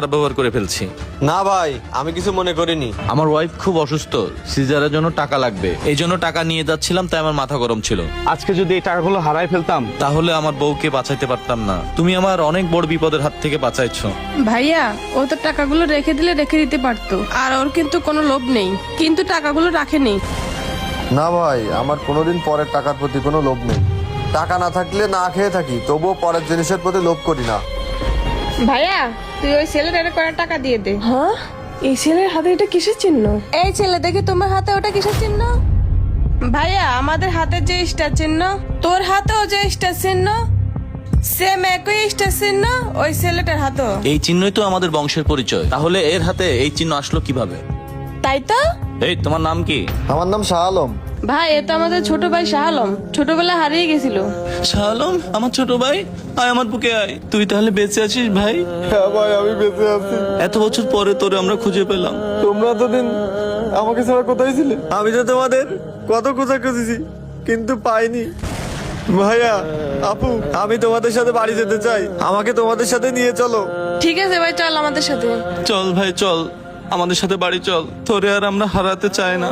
খারাপ ব্যবহার করে ফেলছি। না ভাই, আমি কিছু মনে করিনি। আমার ওয়াইফ খুব অসুস্থ, সিজারের জন্য টাকা লাগবে, এই জন্য টাকা নিয়ে যাচ্ছিলাম, তাই আমার মাথা গরম ছিল। আজকে যদি এই টাকাগুলো হারাই ফেলতাম তাহলে আমার বউকে বাঁচাইতে পারতাম না। তুমি আমার অনেক বড় বিপদের হাত থেকে বাঁচাইছো। ভাইয়া, ও তো টাকাগুলো রেখে দিলে রেখে দিতে পারতো, আর ওর কিন্তু কোনো লোভ নেই, কিন্তু টাকাগুলো রাখেনি। না ভাই, আমার কোনোদিন পরের টাকার প্রতি কোনো লোভ নেই। টাকা না থাকলে না খেয়ে থাকি, তবুও পরের জিনিসের প্রতি লোভ করি না। ভাইয়া, তুই ওই ছেলেটারে কয়টা টাকা দিয়ে দে। হ্যাঁ, এই ছেলের হাতে এটা কিসের চিহ্ন? এই ছেলে, দেখি তোমার হাতে ওটা কিসের চিহ্ন? ভাইয়া, আমাদের হাতে যে স্টার চিহ্ন, তোর হাতেও যে স্টার চিহ্ন, সেম একই স্টার চিহ্ন ওই ছেলেটার হাতেও। এই চিহ্নই তো আমাদের বংশের পরিচয়, তাহলে এর হাতে এই চিহ্ন আসলো কিভাবে? তাই তো। এই, তোমার নাম কি? আমার নাম শাহ আলম। ভাই, এ তো আমাদের ছোট ভাই শাহ আলম, ছোটবেলায় হারিয়ে গেছিল। শাহ আলম, আমার ছোট ভাই, আয় আমার বুকে আয়। তুই তাহলে বেঁচে আছিস ভাই? হ্যাঁ ভাই, আমি বেঁচে আছি। এত বছর পরে তোরে আমরা খুঁজে পেলাম। তোমরা এতদিন আমাকে ছাড়া কোথায় ছিলে? আমি তো তোমাদের কত খোঁজা খুঁজেছি, কিন্তু পাইনি। ভাইয়া, আপু, আমি তোমাদের সাথে বাড়ি যেতে চাই, আমাকে তোমাদের সাথে নিয়ে চলো। ঠিক আছে ভাই, চল আমাদের সাথে। চল ভাই চল, আমাদের সাথে বাড়ি চল, তোরে আর আমরা হারাতে চাই না।